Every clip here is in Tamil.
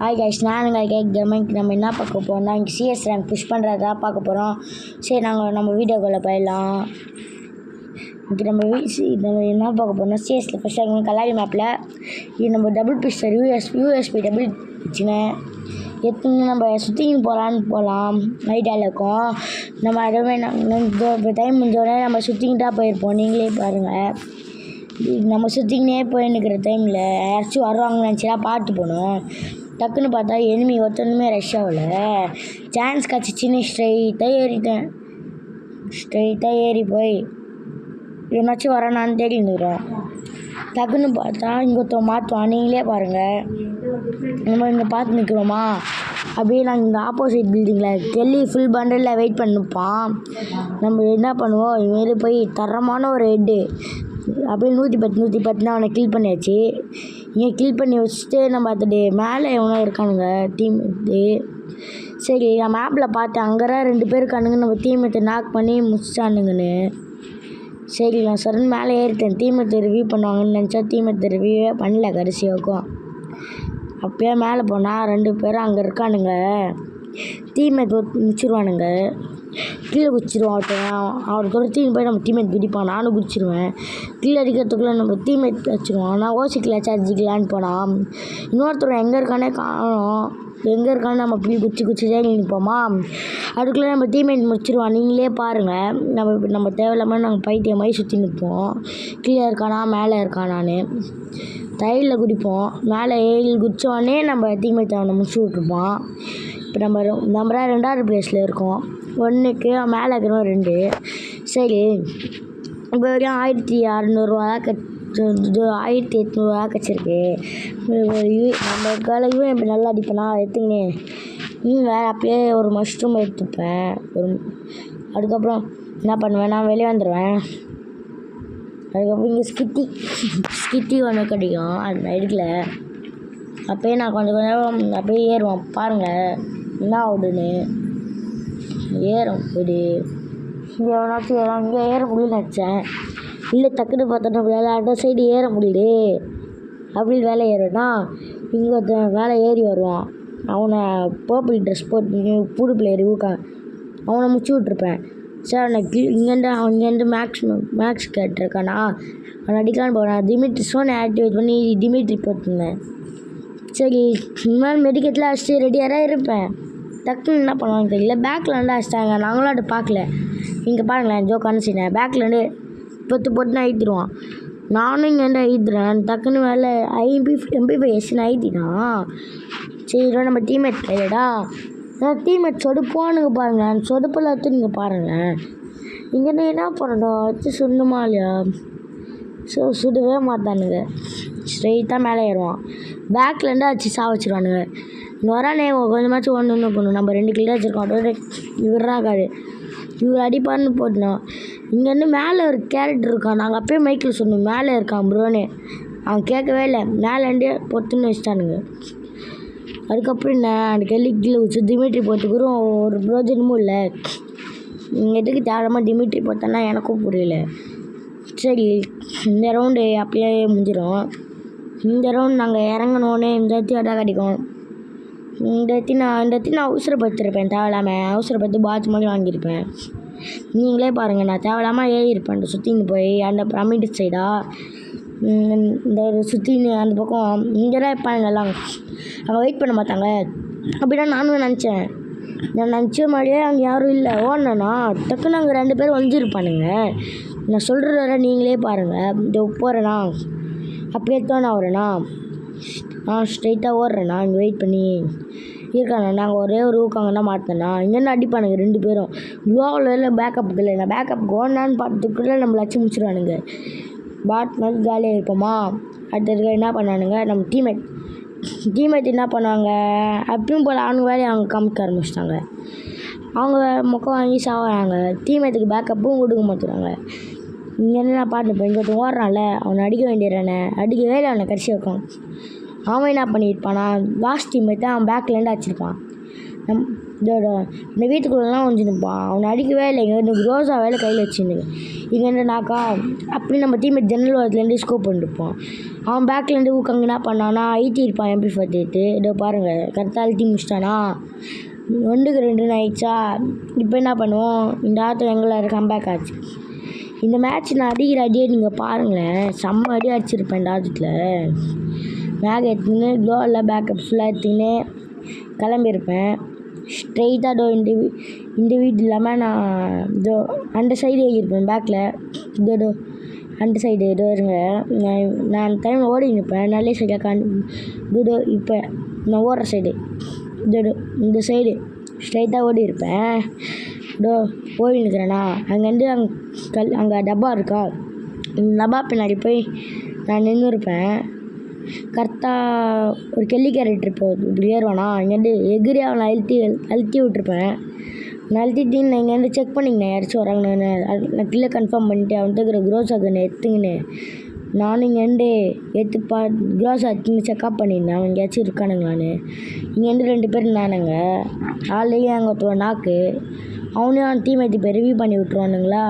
ஹாய் கைஸ், நானுங்க கேமேக்கு நம்ம என்ன பார்க்க போகிறோம்னா இங்கே சிஎஸ் ரேங்க் புஷ் பண்ணுறதா பார்க்க போகிறோம். சரி, நம்ம வீடியோக்குள்ளே போயிடலாம். இன்றைக்கி நம்ம என்ன பார்க்க போகிறோம்னா சிஎஸில் ஃபஸ்ட் ரேங்க் கலாரி மேப்பில் இது நம்ம டபுள் பிஸ்டர் யூஎஸ்பி டபுள் வச்சுனேன் எத்தனை நம்ம சுற்றின்னு போகலாம் ஐடியாவில் இருக்கோம். நம்ம அதுவே இப்போ டைம் முடிஞ்சோடனே நம்ம சுற்றிக்கிட்டா போயிருப்போம். நீங்களே பாருங்கள், நம்ம சுற்றிக்கினே போயின்னுக்கிற டைமில் யாராச்சும் வருவாங்கன்னு நினச்சினா பார்த்து போகணும். டக்குன்னு பார்த்தா எனிமி ஒருத்தனுமே ரஷ் ஆகலை. சான்ஸ் கிடச்சிச்சின்னு ஸ்ட்ரெயிட்டாக ஏறி போய் என்னாச்சும் வரானான்னு தேடினுக்கிறோம். டக்குன்னு பார்த்தா இங்கே ஒருத்தன் மாற்றுவான். நீங்களே பாருங்கள், நம்ம இங்கே பார்த்து நிற்கிறோமா, அப்படியே நாங்கள் இந்த ஆப்போசிட் பில்டிங்கில் டெல்லி ஃபுல் பண்டலில் வெயிட் பண்ணிப்பான். நம்ம என்ன பண்ணுவோம், இதுமாரி போய் தரமான ஒரு ஹெட்டு அப்படியே 110 அவனை கில் பண்ணியாச்சு. இங்கே கில் பண்ணி வச்சுட்டு நம்ம பார்த்துட்டு மேலே எவனோ இருக்கானுங்க டீம்மேட்டு. சரி, நான் மேப்பில் பார்த்தேன் அங்கே 2 பேர் இருக்கானுங்க. நம்ம டீம்மேட்டை நாக் பண்ணி முடிச்சிட்டானுங்கன்னு. சரி, நான் சரன் மேலே ஏறிட்டேன். டீம்மேட்டை ரிவ்யூ பண்ணுவாங்கன்னு நினச்சா டீம்மேட்டை ரிவ்யூவே பண்ணல கடைசி வரைக்கும். அப்போயே மேலே போனால் 2 பேரும் அங்கே இருக்கானுங்க. டீம்மேட் முடிச்சிருவானுங்க, கீழே குதிச்சிருவான். அவர் துரத்தின்னு போய் நம்ம டீம்மேட் குதிப்பான். நானும் குதிச்சிருவேன். கீழே அடிக்கிறதுக்குள்ளே நம்ம டீம்மேட் வச்சுருவான். நான் ஓசிக்கல சார்ஜிக்கலான்னு போனால் இன்னொருத்தர் எங்கே இருக்கானே காணும். எங்கே இருக்கான்னு நம்ம இப்படி குச்சிட்டே நிற்போமா, அதுக்குள்ளே நம்ம டீம்மேட் முடிச்சிருவான். நீங்களே பாருங்கள், நம்ம தேவையில்லாமல் நாங்கள் பைத்தியம் மாதிரி சுற்றி நிற்போம். கீழே இருக்கானா மேலே இருக்கானான்னு தையில் குடிப்போம். மேலே குதிச்சோடனே நம்ம டீம்மேட் அவனை முடிச்சு விட்ருப்பான். இப்போ நம்ம 2வது ப்ளேஸில் இருக்கோம். 1க்கு மேலே இருக்கிறோம் 2. சரி, இப்போ வரைக்கும் 1600 1800 கிடச்சிருக்கு. நம்ம காலையும் இப்போ நல்லா அடிப்பேனா எடுத்துங்க. வேறு அப்படியே ஒரு மஷ்ரூம் எடுத்துப்பேன். அதுக்கப்புறம் என்ன பண்ணுவேன், நான் வெளியே வந்துடுவேன். அதுக்கப்புறம் இங்கே ஸ்கிட்டி ஒன்று கிடைக்கும், அது எடுக்கல. அப்போயே நான் கொஞ்சம் அப்படியே ஏறுவோம். பாருங்கள் என்ன ஆகுதுன்னு. ஏறும் போய்டு இங்கே எவனாச்சும் இங்கே ஏற முடியலன்னு நினச்சேன். இல்லை, டக்குன்னு பார்த்தோன்னா வேலை அந்த சைடு ஏற முடியுது. அப்படி வேலை ஏறுனா இங்கே ஒருத்தன் வேலை ஏறி வருவான். அவனை பர்பிள் ட்ரெஸ் போட்டு புது பிளேயர் ஊக்கான். அவனை முடிச்சு விட்ருப்பேன். சார், அவனை இங்கேருந்து மேக்ஸ் கேட்டிருக்கானா, அவனை அடிக்கலான்னு போனேன். டிமிட்ரி ஃபோனை ஆக்டிவேட் பண்ணி டிமிட்ரி போட்டிருந்தேன். சரி, இனிமேல் மெடிக்கெட்டில் அடிச்சு ரெடியாக இருப்பேன். டக்குன்னு என்ன பண்ணுவாங்க தெரியல, பேக்கில் அடிச்சிட்டாங்க. நாங்களும் அதை பார்க்கல. இங்கே பாருங்களேன், ஜோக் அனுப்பிச்சிட்டேன். பேக்கில் போட்டு அழுத்திடுவான். நானும் இங்கேருந்து அழுத்துறேன். டக்குன்னு வேலை MP5 அழுத்திட்டான். சரி, நம்ம டீம்மேட் இல்லைடா, டீம்மேட் சொடுப்பானுங்க பாருங்கள். அந்த சொடுப்பில் எடுத்து நீங்கள் பாருங்கள். இங்கேருந்து என்ன பண்ணணும், வச்சு சுடணுமா இல்லையா? சுடவே மாட்டானுங்க. ஸ்ட்ரெயிட்டாக மேலே ஏறுவான். பேக்லேருந்து அடிச்சு சாவச்சிடுவானுங்க. இங்கே வரானே கொஞ்சமாச்சும் ஒன்று பண்ணணும். நம்ம 2 கிலோ வச்சுருக்கோம். அதோட இவராகாது, இவர் அடிப்பான்னு போட்டோம். இங்கேருந்து மேலே ஒரு கேரக்டர் இருக்கான். நாங்கள் அப்பயே மைக்கில் சொன்னோம் மேலே இருக்கான் ப்ரோன்னு. அவன் கேட்கவே இல்லை. மேலேண்டே பொத்துன்னு வச்சிட்டானுங்க. அதுக்கப்புறம் என்ன, அந்த கீழே வச்சு டிமிட்ரி போட்டுக்கிறோம். ஒரு பிரோஜனமும் இல்லை. இங்கே எதுக்கு தேவையில்லாமல் டிமிட்ரி போட்டோன்னா எனக்கும் புரியல. சரி, இந்த ரவுண்டு அப்படியே முடிஞ்சிடும். இந்த ரவுண்ட் நாங்கள் இறங்கணுன்னே இந்த இடத்துல கிடைக்கும். இந்த நான் அவசரப்படுத்திருப்பேன். தேவையில்லாமல் அவசரப்பட்டு பாட்ச் மாதிரி வாங்கியிருப்பேன். நீங்களே பாருங்கள், நான் தேவையில்லாமல் ஏறியிருப்பேன். சுற்றின்னு போய் அந்த பிரமிட் சைடாக இந்த சுற்றின்னு அந்த பக்கம் இங்கே தான் இருப்பாங்க எல்லாம். அங்கே வெயிட் பண்ண மாட்டாங்க. அப்படிதான் நானும் நினச்சேன். நான் நினச்ச மாதிரியே அங்கே யாரும் இல்லை. ஓடனா டக்குன்னு அங்கே 2 பேர் வந்துருப்பானுங்க. நான் சொல்கிற வர நீங்களே பாருங்கள். இந்த போகிறேண்ணா அப்படியே தான் நான் வரேண்ணா, நான் ஸ்ட்ரெயிட்டாக ஓடுறேண்ணா. இங்கே வெயிட் பண்ணி இருக்காண்ணா. நாங்கள் ஒரே ஒரு ஊக்காங்கன்னா மாட்டேண்ணா. இங்கேருந்து அடிப்பானுங்க 2 பேரும். குளோவில் இல்லை, பேக்கப்புக்கு இல்லை. நான் பேக்கப்புக்கு ஓடனான்னு பார்த்துக்குள்ளே நம்மளை அடிச்சு முடிச்சிடுவானுங்க. பாட் மாதிரி ஜாலியாக இருப்போமா. அடுத்தது என்ன பண்ணானுங்க, நம்ம டீம்மேட் என்ன பண்ணாங்க, அப்பயும் போல் அவங்க வேலையை அவங்க காமிக்க ஆரம்பிச்சிட்டாங்க. அவங்க முக்கம் வாங்கி சாவுறாங்க. டீம்மேட்டுக்கு பேக்கப்பும் கொடுக்க மாட்டுறாங்க. இங்கேருந்து நான் பார்த்துப்பேன். இங்கே ஒருத்தன் ஓடுறான்ல, அவனை அடிக்க வேண்டியறானே, அடிக்கவே இல்லை. அவனை கடைசி வைக்கும். அவன் என்ன பண்ணியிருப்பானா, லாஸ்ட் டீம்மேட்டை அவன் பேக்லேருந்து அடிச்சிருப்பான். இதோட இந்த வீட்டுக்குள்ளெல்லாம் கொஞ்சம் நிற்பான். அவனை அடிக்கவே இல்லை. இங்கே இந்த ரோஸா வேலை கையில் வச்சுன்னு இங்கே என்னன்னாக்கா அப்படி நம்ம டீமேட் ஜன்னல் வாரத்துலேருந்து ஸ்கோப் பண்ணிருப்பான். அவன் பேக்லேருந்து ஊக்கங்க என்ன பண்ணானா ஐடி இருப்பான் MP48. இதோ பாருங்கள் கரெக்டாக அழுத்தி முடிச்சிட்டானா 2-2 ஆயிடுச்சா. இப்போ என்ன பண்ணுவோம் இந்த ஆட்டம் எங்களை கம்பேக் ஆச்சு. இந்த மேட்ச் நான் அடிக்கிற அடியே நீங்கள் பாருங்களேன் செம்ம அடி அடிச்சிருப்பேன் இந்த ஆட்டத்தில். மேக் எடுத்துன்னு க்ளோவில் பேக்கப் ஃபுல்லாக எடுத்துக்கின்னு கிளம்பியிருப்பேன் ஸ்ட்ரெயிட்டாக. இந்த வீடு இல்லாமல் நான் இதோ அந்த சைடு ஏறியிருப்பேன் பேக்கில். இதோ அந்த சைடு இதோ இருங்க நான் டைம் ஓடி நிற்பேன் நல்ல சைடாக இதோ இப்போ நான் ஓடுற சைடு இதோ இந்த சைடு ஸ்ட்ரைட்டாக ஓடி இருப்பேன். இதோ ஓடி நிற்கிறேண்ணா அங்கேருந்து அங்கே டப்பா இருக்கா டப்பா பின்னாடி போய் நான் நின்று இருப்பேன். கரெக்டாக ஒரு கெல்லி கேரட் இருப்போம் இப்படி ஏறுவானா இங்கேருந்து எகிரி அவனை அழுத்தி விட்டுருப்பேன். நான் அழுத்திட்டின்னு இங்கேருந்து செக் பண்ணிங்கண்ணே யாராச்சும் வராங்கண்ணே. நான் கீழே கன்ஃபார்ம் பண்ணிட்டு அவன் இருக்கிற க்ரோஸாக்குன்னு எடுத்துங்கண்ணே. நானும் இங்கேருந்து எடுத்து க்ரோஸா எடுத்துன்னு செக்அப் பண்ணியிருந்தேன் அவன் எங்கேயாச்சும் இருக்கானுங்களான்னு. இங்கேருந்து 2 பேர் இருந்தானுங்க. ஆல்ரெடி அங்கே ஒருத்தவன் நாக்கு அவனையும் அவன் டீமேட் இப்போ ரிவ்யூ பண்ணி விட்ருவானுங்களா.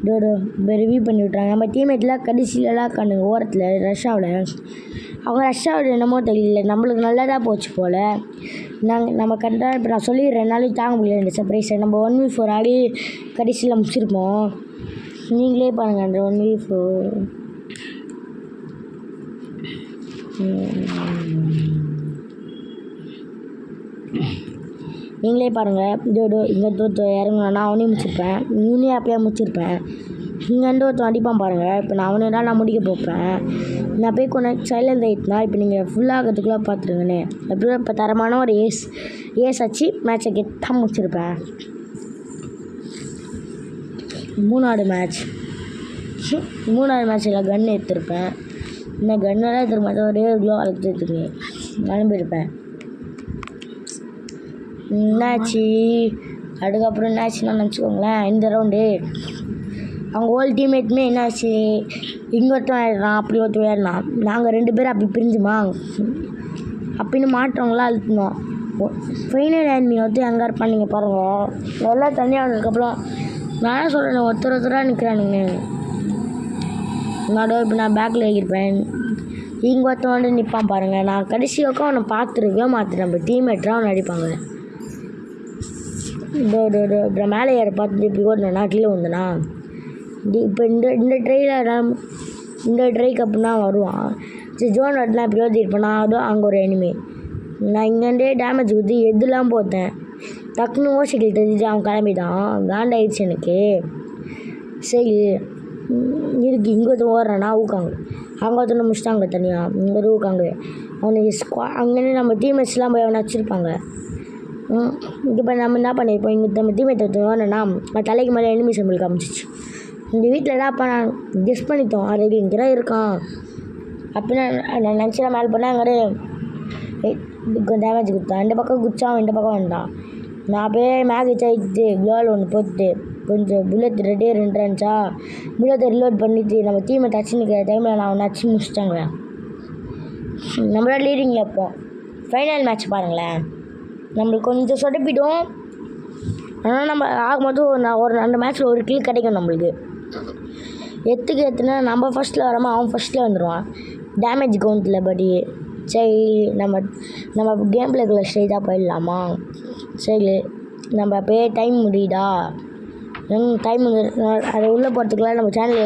டோடோ இப்போ ரிவ்யூ பண்ணி விட்றாங்க. நம்ம டீமேட்லாம் கடைசியிலலாம் இருக்கானுங்க ஓரத்தில் ரஷ்ஷாவில். அவங்க ரஷ்ஷாவில் என்னமோ தெரியல நம்மளுக்கு நல்லதாக போச்சு போல். நம்ம கரெக்டாக இப்போ நான் சொல்லிடுறேன் நாளைக்கு தாங்க முடியல இந்த சர்ப்ரைஸை. நம்ம 1v4 ஆடி கடைசியில் முடிச்சிருப்போம். நீங்களே பாருங்கள் அந்த 1v4 நீங்களே பாருங்கள். இதோட இங்கே ஒருத்தர் இறங்குனா அவனையும் முடிச்சிருப்பேன். நீனே அப்பயே முடிச்சிருப்பேன். இங்கேருந்து ஒருத்தன் அடிப்பான் பாருங்கள். இப்போ நான் அவனை தான் நான் முடிக்க போப்பேன். நான் போய் கொஞ்சம் சைலண்ட் ஆகிட்டுனா இப்போ நீங்கள் ஃபுல்லாகிறதுக்குள்ளே பார்த்துருங்கண்ணே. எப்படியும் இப்போ தரமான ஒரு ஏஸ் ஆச்சு மேட்சை கெட்டாக முடிச்சிருப்பேன். 3வது மேட்ச்சில் கன் எடுத்திருப்பேன். இந்த கன்னெல்லாம் எடுத்துருப்பேன் ஒரே க்ளோ வளர்த்து எடுத்துருக்கேன் கிளம்பியிருப்பேன். என்னாச்சு அதுக்கப்புறம் என்னாச்சுன்னா நினச்சிக்கோங்களேன் இந்த ரவுண்டு அவங்க ஹோல் டீம்மேட்டுமே என்னாச்சு இங்கே ஒருத்தன் ஏறினான் அப்படி ஒருத்தன் ஏறினான். நாங்கள் 2 பேரும் அப்படி பிரிஞ்சுமா அப்படின்னு மாற்றவங்களாம் அழுத்தினோம். ஃபைனல் எனிமி ஒருத்தர் எங்கே இருப்பான் நீங்கள் பாருங்கள் எல்லாம் தனியாக வந்ததுக்கப்புறம் நான் சொல்கிறேன் ஒருத்தராக நிற்கிறானுங்க. இப்போ நான் பேக்கில் ஏறியிருப்பேன். இங்கே ஒருத்தன் வந்து நிற்பான் பாருங்கள். நான் கடைசி வரைக்கும் அவனை பார்த்துருக்கவே மாற்றிட்டேன். நம்ம டீம்மேட்டாக அவனை அடிப்பாங்க. இப்போ மேலே ஏற பார்த்துட்டு இப்படி ஓடினா கீழே வந்தேனா இப்போ இந்த ட்ரைக்கு அப்படின்னா வருவான். சரி ஜோன் ஆட்லாம் இப்படி ஓடிருப்பேன். நான் அதுவும் அங்கே ஒரு எனிமி. நான் இங்கேருந்தே டேமேஜ் கொடுத்து எதுலாம் போட்டேன். டக்குன்னு ஓசிக்கில் தெரிஞ்சுட்டு அவன் கிளம்பிட்டான். காண்டாயிடுச்சு எனக்கு. சரி இருக்கு இங்கே ஒருத்தன் ஓடுறானா ஊக்காங்க அங்கே ஒருத்தனை முடிச்சிட்டாங்க தனியாக இங்கே ஒரு ஊக்காங்க அவனுக்கு அங்கேருந்து நம்ம டீம்மேட்ஸ்லாம் போய் அவனை வச்சுருப்பாங்க. இப்போ நம்ம என்ன பண்ணியிருப்போம் இங்கே நம்ம டீம்மேட் ஒருத்தவனா தலைக்கு மேலே எனிமி சிம்பிள் காமிச்சிச்சு. இந்த வீட்டில் என்னப்பா நான் கெஸ் பண்ணிட்டோம் ஆல்ரெடி இங்கே தான் இருக்கான் அப்படின்னா நான் நினச்சா மேலே பண்ணேன். அங்கே டேமேஜ் கொடுத்தான். இந்த பக்கம் குச்சான் இந்த பக்கம் வந்தான். நான் அப்படியே மேகேஜ் ஆகிட்டு க்ளோவில் ஒன்று போட்டு கொஞ்சம் புல்லட் ரெடியே 2 இருந்துச்சா புல்லத்தை ரிலோட் பண்ணிவிட்டு நம்ம டீமை டச்சு நிற்கிற டைமில் நான் ஒன்று அச்சு முடிச்சிட்டாங்க. நம்மளோட லீடிங்கில் இருப்போம். ஃபைனல் மேட்ச் பாருங்களேன் நம்மளுக்கு கொஞ்சம் சொதப்பிடும். ஆனால் நம்ம ஆகும்போது ஒரு 2 மேட்ச்சில் ஒரு கில் கிடைக்கும் நம்மளுக்கு. எத்துனா நம்ம ஃபஸ்ட்டில் வராமல் அவன் ஃபஸ்ட்டில் வந்துடுவான் டேமேஜ் கவுண்ட்டில். படி சரி நம்ம கேம் பிளேக்குள்ளே ஸ்ட்ரைட்டாக போயிடலாமா. சரி நம்ம அப்படியே டைம் முடியுதா டைம் அதை உள்ளே போகிறதுக்குலாம் நம்ம சேனலை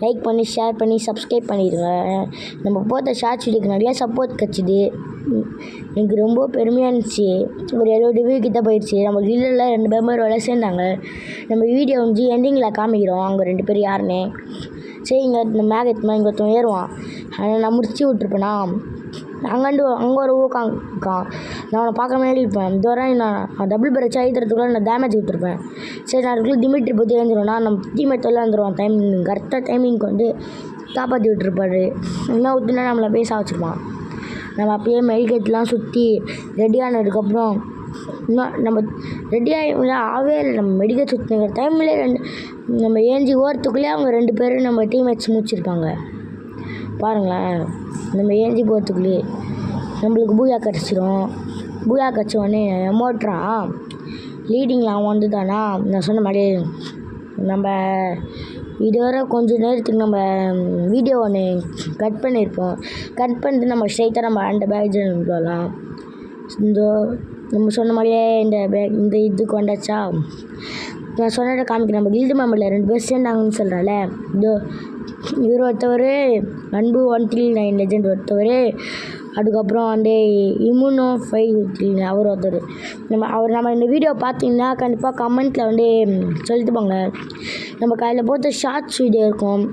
லைக் பண்ணி ஷேர் பண்ணி சப்ஸ்கிரைப் பண்ணிடுங்க. நம்ம போட்ட ஷார்ட்ஸ் வீடியோக்கு நிறையா சப்போர்ட் கிடச்சிது. எனக்கு ரொம்ப பெருமையாக இருந்துச்சு. ஒரு 70 வியூ கிட்டே போயிடுச்சு. நம்ம கீழே 2 மெம்பர் வேலை சேர்ந்தாங்க. நம்ம வீடியோ வந்து எண்டிங்கில் காமிக்கிறோம் அவங்க 2 பேர் யாருன்னு. சரி இங்கே இந்த மேகத்மா இங்கே ஒருத்தன் ஏறுவான். ஆனால் நான் முடிச்சு விட்ருப்பேனா அங்கே ஒரு ஊக்கான் நான் அவனை பார்க்க முன்னாடி இருப்பேன். தூரம் நான் டபுள் பிரச்சனை ஆகிக்கிறதுக்குள்ள நான் டேமேஜ் கொடுத்துருப்பேன். சரி நான் அதுக்குள்ளே டிமிட்ரி பற்றி எழுந்துருவேன்னா நம்ம டீம்மேட் எல்லாம் வந்துடுவான். கரெக்டாக டைமிங்க்கு வந்து காப்பாற்றி விட்டுருப்பாரு. என்ன ஊற்றுனா நம்மளை பேச வச்சுருப்பான். நம்ம அப்படியே மெடிக்கேட்லாம் சுற்றி ரெடியானதுக்கப்புறம் இன்னும் நம்ம ரெடியாக ஆகவே இல்லை. நம்ம மெடிக்கேட் சுற்றிக்கிற டைம்லேயே நம்ம ஏஞ்சி ஓரத்துக்குள்ளேயே அவங்க 2 பேரும் நம்ம டீம்மேட்ஸ் முடிச்சிருப்பாங்க பாருங்களேன். நம்ம ஏஞ்சி போகிறதுக்குள்ளேயே நம்மளுக்கு பூயா கிடச்சிரும். பூயா கட்சி ஒன்று எமோட்றான் லீடிங்கில் அவன் வந்து தானா நான் சொன்ன மாதிரி நம்ம இதுவரை கொஞ்சம் நேரத்துக்கு நம்ம வீடியோ ஒன்று கட் பண்ணியிருப்போம். கட் பண்ணிட்டு நம்ம ஸ்ட்ரைட்டாக நம்ம அந்த பேக் போகலாம். இந்த நம்ம சொன்ன மாதிரியே இந்த இதுக்கு வந்தாச்சா நான் சொன்னதை காமிக்கிறேன். நம்ம கில்டு மெம்பரில் 2 பேர் சேர்ந்தாங்கன்னு சொல்கிறேன்ல, இவர் ஒருத்தவர் அன்பு 139 லெஜெண்ட் ஒருத்தவர், அதுக்கப்புறம் வந்து இம்யூனோ 5 அவர் ஒருத்தர். நம்ம இந்த வீடியோ பார்த்தீங்கன்னா கண்டிப்பாக கமெண்ட்டில் வந்து சொல்லிட்டு போங்க. நம்ம கையில் போட்ட ஷார்ட்ஸ் வீடியோ இருக்கும்,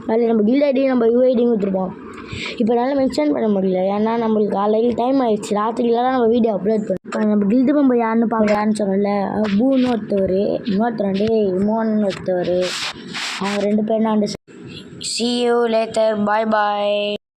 அதில் நம்ம கில்ட் ஐடியும் நம்ம யூஐடியும் கொடுத்துருப்போம். இப்போ என்னால் மென்ஷன் பண்ண முடியல, ஏன்னா நம்மளுக்கு காலையில் டைம் ஆகிடுச்சு. ராத்திரிலாம் நம்ம வீடியோ அப்லோட் பண்ணோம். இப்போ நம்ம கில்டு மெம்பர் யாருன்னு பார்க்கலான்னு சொன்னல, பூன்னு ஒருத்தவர், இன்னொருத்தர் வந்து இமோன்னு ஒருத்தவர். அவங்க 2 பேரும் நான் see you later, bye bye.